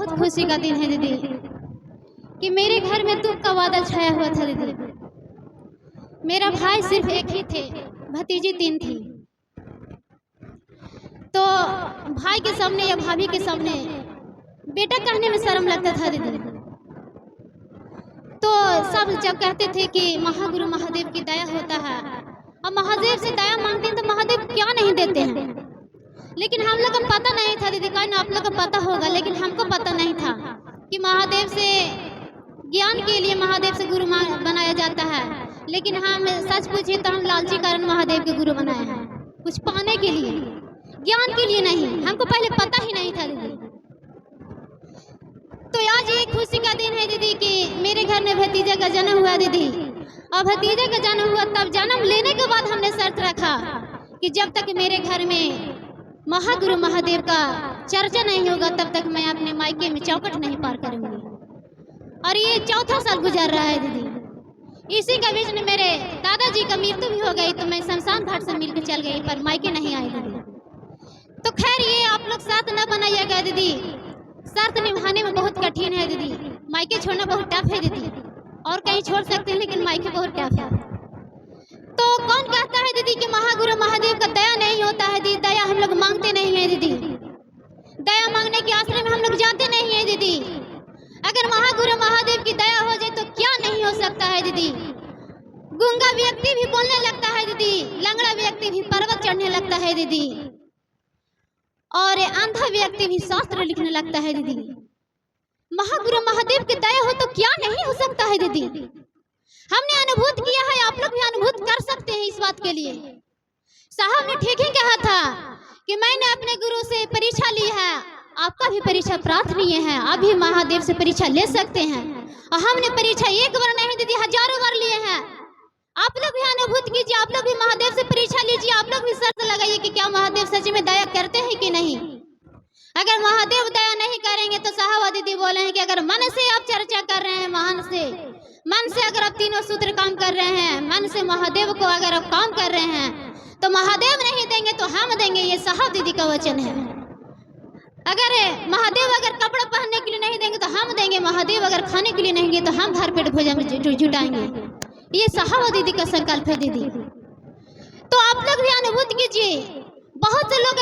बहुत खुशी का दिन है दीदी कि मेरे घर में दुख का बादल छाया हुआ था दीदी। मेरा भाई सिर्फ एक ही थे, भतीजी 3 थी। तो भाई के सामने या भाभी के सामने बेटा कहने में शर्म लगता था दीदी। तो सब जब कहते थे कि महागुरु महादेव की दया होता है और महादेव से दया मांगते हैं तो महादेव क्या नहीं देते हैं। लेकिन हम लोग को पता नहीं था दीदी, कहीं आप लोग को पता होगा लेकिन हमको पता नहीं था कि महादेव से ज्ञान के लिए महादेव से गुरु बनाया जाता है। लेकिन हम सच पूछे तो हम लालची कारण महादेव के गुरु बनाए हैं, कुछ पाने के लिए, ज्ञान के लिए नहीं। हमको पहले पता ही नहीं था दीदी। तो आज ये खुशी का दिन है दीदी कि मेरे घर में भतीजे का जन्म हुआ दीदी। और भतीजे का जन्म हुआ तब जन्म लेने के बाद हमने शर्त रखा कि जब तक मेरे घर में महागुरु महादेव का चर्चा नहीं होगा तब तक मैं अपने मायके में चौखट नहीं पार करूंगी। और ये 4था साल गुजर रहा है दीदी। इसी के बीच में मेरे दादाजी का मृत्यु भी हो गई तो मैं शमशान घाट से मिलकर चल गई, पर मायके नहीं आई दीदी। तो खैर ये आप लोग साथ न बनाइएगा दीदी, शर्त निभाने में बहुत कठिन है दीदी। मायके छोड़ना बहुत टफ है दीदी, और कहीं छोड़ सकते हैं लेकिन मायके बहुत टफ है। तो कौन कहता है दीदी कि महागुरु महादेव का दया नहीं होता है दीदी? दया हम लोग मांगते नहीं है दीदी, दया मांगने के आश्रय में हम लोग जाते नहीं है दीदी। अगर महागुरु महादेव की दया हो जाए तो क्या नहीं हो सकता है दीदी। गूंगा व्यक्ति भी बोलने लगता है दीदी, लंगड़ा व्यक्ति भी पर्वत चढ़ने लगता है दीदी, और अंधा व्यक्ति भी शास्त्र लिखने लगता है दीदी। महागुरु महादेव की दया हो तो क्या नहीं हो सकता है दीदी। हमने अनुभूत किया है, आप लोग भी अनुभूत कर सकते हैं इस बात के लिए। साहब ने ठीक ही कहा था कि मैंने अपने गुरु से परीक्षा ली है, आपका भी परीक्षा प्रार्थनीय है, आप भी महादेव से परीक्षा ले सकते हैं। और हमने परीक्षा एक बार नहीं दीदी, हजारों बार लिए हैं। आप लोग भी अनुभूत कीजिए, आप लोग भी महादेव से परीक्षा लीजिए। आप लोग भी शर्त लगाइए कि क्या महादेव सच में दया करते हैं कि नहीं। अगर महादेव दया नहीं करेंगे तो साहब दीदी बोले हैं कि अगर मन से आप चर्चा कर रहे हैं, मन से अगर आप तीनों सूत्र काम कर रहे हैं, मन से महादेव को अगर आप काम कर रहे हैं तो महादेव नहीं देंगे तो हम देंगे। ये साहब दीदी का वचन है। अगर महादेव अगर कपड़ा पहनने के लिए नहीं देंगे तो हम देंगे, महादेव अगर खाने के लिए नहीं देंगे तो हम भर पेट भोजन जुटाएंगे। ये साहब दीदी का संकल्प है दीदी। तो आप लोग भी अनुभूत कीजिए। बहुत से लोग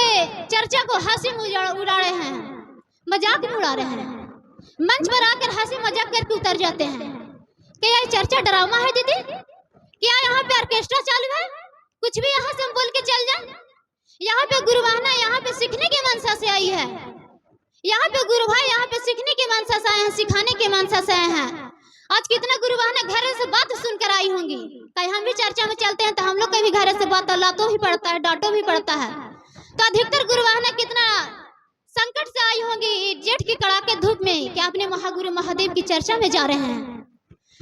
चर्चा को हंसी उड़ा रहे हैं, मजाक में उड़ा रहे हैं, मंच पर आकर हंसी मजाक करके उतर जाते हैं। क्या ये चर्चा ड्रामा है दीदी? क्या यहाँ पे ऑर्केस्ट्रा चालू है? कुछ भी यहाँ से हम बोल के चल जाए? यहाँ पे गुरुवाना यहाँ पे सीखने के मनसा से आई है, यहाँ पे गुरु भाई यहाँ पे सीखने के मनसा से आए हैं, सिखाने के मनसा से आए हैं। आज कितना गुरुवाना घर से बात सुनकर आई होंगी। कहीं हम भी चर्चा में चलते हैं तो हम लोग का भी घर से बात लातो भी पड़ता है, डांटो भी पड़ता है। तो अधिकतर गुरुवाना कितना संकट से आई होंगी जेठ की कड़ाके धूप में कि अपने महागुरु महादेव की चर्चा में जा रहे हैं।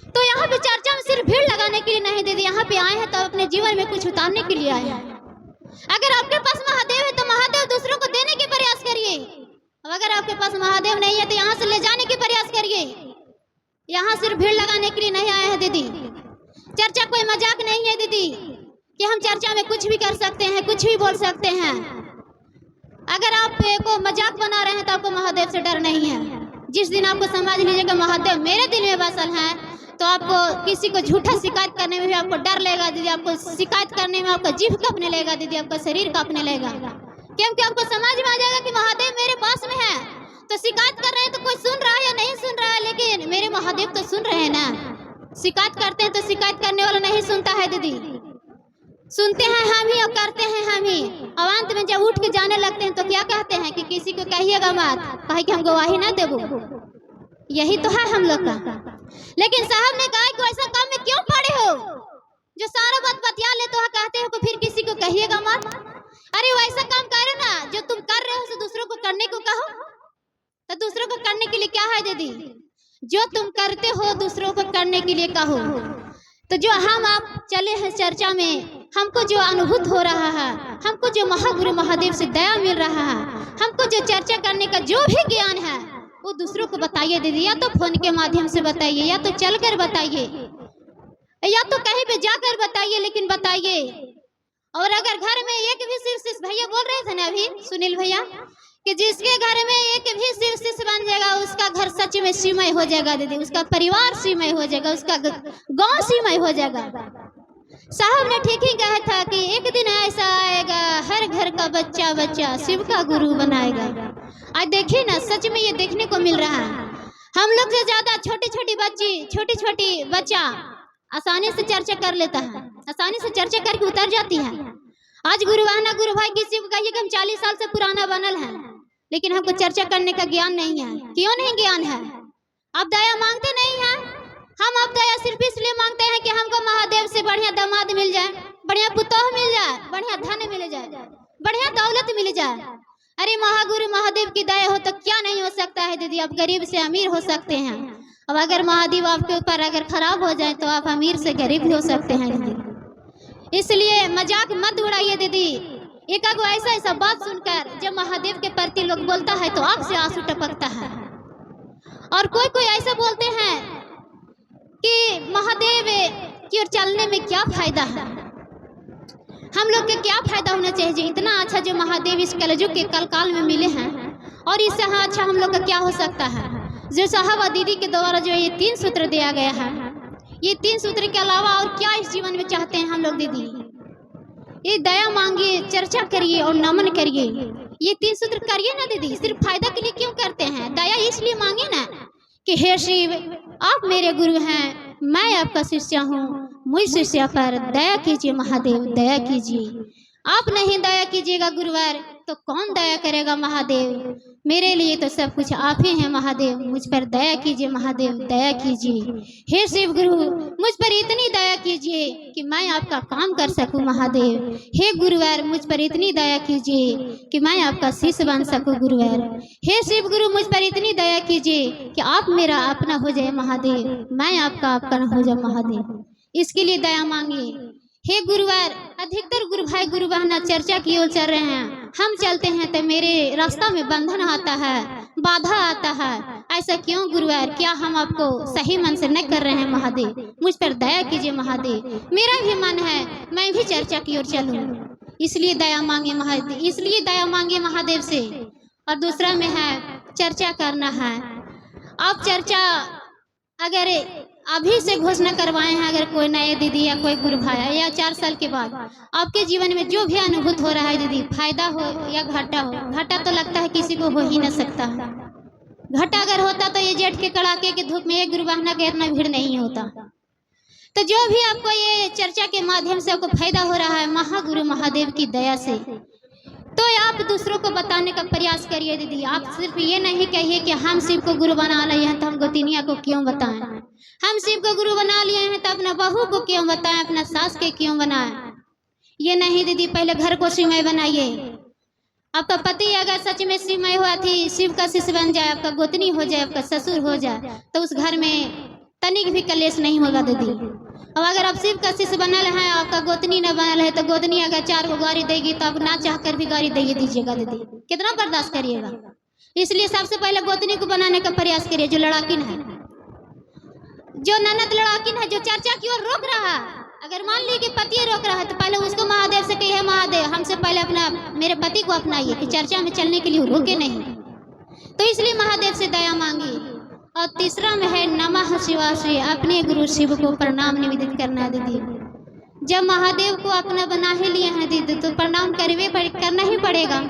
तो यहाँ पे चर्चा में सिर्फ भीड़ लगाने के लिए नहीं दीदी, यहाँ पे आए हैं तो अपने जीवन में कुछ उतारने के लिए आए हैं। अगर आपके पास महादेव है तो महादेव दूसरों को देने के प्रयास करिए, और अगर आपके पास महादेव नहीं है तो यहाँ से ले जाने के प्रयास करिए। यहाँ सिर्फ भीड़ लगाने के लिए नहीं आए हैं दीदी। चर्चा कोई मजाक नहीं है दीदी कि हम चर्चा में कुछ भी कर सकते हैं, कुछ भी बोल सकते हैं। अगर आप को मजाक बना रहे हैं तो आपको महादेव से डर नहीं है। जिस दिन आपको समझ लीजिएगा महादेव मेरे दिल में बसल है तो आपको किसी को झूठा शिकायत करने में भी आपको डर लगेगा दीदी। आपको शिकायत करने में आपका जीभ कांपने लगेगा दीदी, आपका शरीर कांपने लगेगा, क्योंकि आपको समझ में आ जाएगा कि महादेव मेरे पास में है। तो शिकायत कर रहे हैं तो कोई सुन रहा है या नहीं सुन रहा है, लेकिन मेरे महादेव तो सुन रहे हैं ना। शिकायत करते हैं तो शिकायत करने वाला नहीं सुनता है दीदी, सुनते हैं हम ही और करते हैं हम ही। और अंत में जब उठ के जाने लगते हैं तो क्या कहते हैं कि किसी को कहिएगा मत, कहे कि हम गवाही ना देबो। यही तो है हम लोग का। लेकिन साहब ने कहा कि ऐसा काम में क्यों पड़े हो जो सारा बात बतिया लेते हो, कहते हो कि फिर किसी को कहिएगा मत। अरे वैसा काम करो ना जो तुम कर रहे हो तो दूसरों को करने को कहो। तो दूसरों को करने के लिए क्या है दीदी? जो तुम करते हो दूसरों को करने के लिए कहो। तो जो हम आप चले हैं चर्चा में, हमको जो अनुभूत हो रहा है, हमको जो महागुरु महादेव से दया मिल रहा है, हमको जो चर्चा करने का जो भी ज्ञान है वो दूसरों को बताइए दीदी। या तो फोन के माध्यम से बताइए, या तो चलकर बताइए, या तो कहीं पे जाकर बताइए, लेकिन बताइए। और अगर घर में एक भी सिर्फ भैया बोल रहे थे ना अभी सुनील भैया कि जिसके घर में एक भी शिव शिष्य बन जाएगा उसका घर सच में शिवमय हो जाएगा दीदी, उसका परिवार शिवमय हो जाएगा, उसका गांव शिवमय हो जाएगा। साहब ने ठीक ही कहा था कि एक दिन ऐसा आएगा हर घर का बच्चा बच्चा शिव का गुरु बनाएगा। आज देखिए ना, सच में ये देखने को मिल रहा है। हम लोग से ज्यादा छोटी छोटी बच्चा आसानी से चर्चा कर लेता है, आसानी से चर्चा करके उतर जाती है। आज गुरुवाना गुरु भाई किसी को कहिए कि हम 40 साल से पुराना बनल है, लेकिन हमको चर्चा करने का ज्ञान नहीं है। क्यों नहीं ज्ञान है? आप दया मांगते नहीं हैं। हम अब दया सिर्फ इसलिए मांगते हैं कि हमको महादेव से बढ़िया दामाद मिल जाए, बढ़िया पुतोह मिल जाए, बढ़िया धन मिल जाए, बढ़िया दौलत मिल जाए। अरे महागुरु महादेव की दया हो तो क्या नहीं हो सकता है दीदी। आप गरीब से अमीर हो सकते हैं। अब अगर महादेव आपके ऊपर अगर खराब हो जाए तो आप अमीर से गरीब भी हो सकते हैं दीदी। इसलिए मजाक मत उड़ाइए दीदी। एक आगो ऐसा बात सुनकर जब महादेव के प्रति लोग बोलता है तो आंख से आंसू टपकता है। और कोई ऐसा बोलते हैं कि महादेव की ओर चलने में क्या फायदा है, हम लोग के क्या फायदा होना चाहिए जी। इतना अच्छा जो महादेव इस कलयुग के कलकाल में मिले हैं, और इससे अच्छा हम लोग का क्या हो सकता है। जो साहब और दीदी के द्वारा जो ये 3 सूत्र दिया गया है, ये 3 सूत्र के अलावा और क्या इस जीवन में चाहते हैं हम लोग दीदी। ये दया मांगिए, चर्चा करिए और नमन करिए। ये 3 सूत्र करिए ना दीदी। सिर्फ फायदा के लिए क्यों करते हैं? दया इसलिए मांगे ना कि हे शिव आप मेरे गुरु हैं, मैं आपका शिष्य हूँ, मुझ शिष्य पर दया कीजिए महादेव, दया कीजिए। आप नहीं दया कीजिएगा गुरुवार तो कौन दया करेगा महादेव। मेरे लिए तो सब कुछ आप ही हैं महादेव, मुझ पर दया कीजिए महादेव, दया कीजिए। हे शिव गुरु मुझ पर इतनी दया कीजिए कि मैं आपका काम कर सकूं महादेव। हे गुरुवार मुझ पर इतनी दया कीजिए कि मैं आपका शिष्य बन सकूं गुरुवार। हे शिव गुरु मुझ पर इतनी दया कीजिए कि आप मेरा अपना हो जाए महादेव, मैं आपका अपना हो जाए महादेव। इसके लिए दया मांगिए। हे गुरुवार अधिकतर गुरु भाई गुरु बहना चर्चा की ओर चल रहे हैं। हम चलते हैं तो मेरे रास्ता में बंधन आता है, बाधा आता है। ऐसा क्यों गुरुवार? क्या हम आपको सही मन से न कर रहे हैं महादेव? मुझ पर दया कीजिए महादेव। मेरा भी मन है मैं भी चर्चा की ओर चलूं, इसलिए दया मांगे महादेव, इसलिए दया मांगे महादेव से। और दूसरा में है चर्चा करना है। आप चर्चा अगर अभी से घोषणा करवाए हैं, अगर कोई नए दीदी या कोई गुरु भाई या 4 साल के बाद आपके जीवन में जो भी अनुभूत हो रहा है दीदी, फायदा हो या घाटा हो, घाटा तो लगता है किसी को हो ही न सकता। घाटा अगर होता तो ये जेठ के कड़ाके के धूप में एक गुरु बहना का इतना भीड़ नहीं होता। तो जो भी आपको ये चर्चा के माध्यम से आपको फायदा हो रहा है महागुरु महादेव की दया से, तो आप दूसरों को बताने का प्रयास करिए दीदी। आप सिर्फ ये नहीं कहिए कि हम शिव को गुरु बना लिए हैं तो हम गोतिनिया को क्यों बताएं, हम शिव को गुरु बना लिए हैं तो अपना बहू को क्यों बताएं, अपना सास के क्यों बनाएं। ये नहीं दीदी, पहले घर को शिवमय बनाइए। आपका पति अगर सच में शिवमय हुआ थी, शिव का शिष्य बन जाए, आपका गोतनी हो जाए, आपका ससुर हो जाए, तो उस घर में तनिक भी कलेश नहीं होगा दीदी। अब अगर आप शिव का शिष्य बनल है, आपका गोतनी न बनल है, तो गोतनी अगर 4 गो गाड़ी देगी तो आप ना चाह कर भी गाड़ी दे दीजिएगा दीदी, कितना बर्दाश्त करिएगा। इसलिए सबसे पहले गोतनी को बनाने का प्रयास करिए, जो लड़ाकिन है, जो ननद लड़ाकिन है, जो चर्चा की ओर रोक रहा है। अगर मान ली कि पति रोक रहा है तो पहले उसको महादेव से कहिए, महादेव हमसे पहले अपना मेरे पति को अपनाइए कि चर्चा में चलने के लिए रोके नहीं। तो इसलिए महादेव से दया मांगी। और तीसरा में है नमः शिवाय, अपने गुरु शिव को प्रणाम निवेदित करना दीदी। जब महादेव को अपना बना ही लिए हैं दीदी तो प्रणाम करना ही पड़ेगा।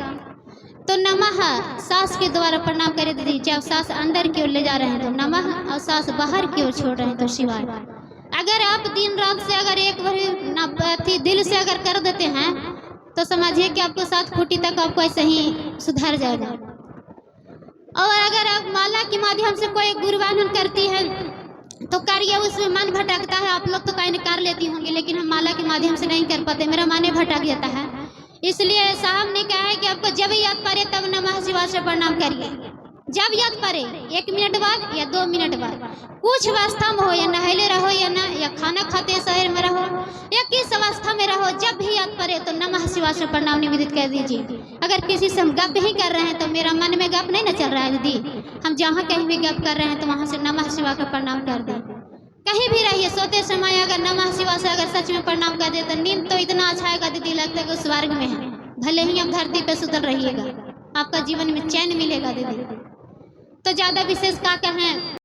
तो नमः सास के द्वारा प्रणाम करे दीदी। जब सास अंदर की ओर ले जा रहे हैं तो नमः, और सास बाहर की ओर छोड़ रहे हैं तो शिवाय। अगर आप दिन रात से अगर एक बार दिल से अगर कर देते हैं तो समझिए कि आपको 7 फुटी तक आपको ऐसे ही सुधर जाएगा। और अगर आप माला के माध्यम से कोई गुरुवाहन करती है तो करिए, उसमें मन भटकता है। आप लोग तो कहीं कर लेती होंगी, लेकिन हम माला के माध्यम से नहीं कर पाते, मेरा मन भटक जाता है। इसलिए साहब ने कहा है कि आपको जब याद पड़े तब नमः शिवाय से प्रणाम करिए। जब याद पड़े 1 मिनट बाद या 2 मिनट बाद, कुछ अवस्था में हो, या नहले रहो या ना, या खाना खाते शहर में रहो, या किस अवस्था में रहो, जब भी याद पड़े तो नमः शिवाय से प्रणाम निवेदित कर दीजिए। अगर किसी से हम गप ही कर रहे हैं तो मेरा मन में गप नहीं ना चल रहा है दीदी, हम जहाँ कहीं भी गप कर रहे हैं तो वहाँ से नमः शिवाय का प्रणाम कर दें। कहीं भी रहिए, सोते समय अगर नमः शिवाय से अगर सच में प्रणाम कर दे तो नींद तो इतना अच्छा आएगा दीदी, लगता है कि स्वर्ग में है, भले ही हम धरती पे सुतल रहिएगा। आपका जीवन में चैन मिलेगा दीदी। तो ज़्यादा विशेष क्या कहें,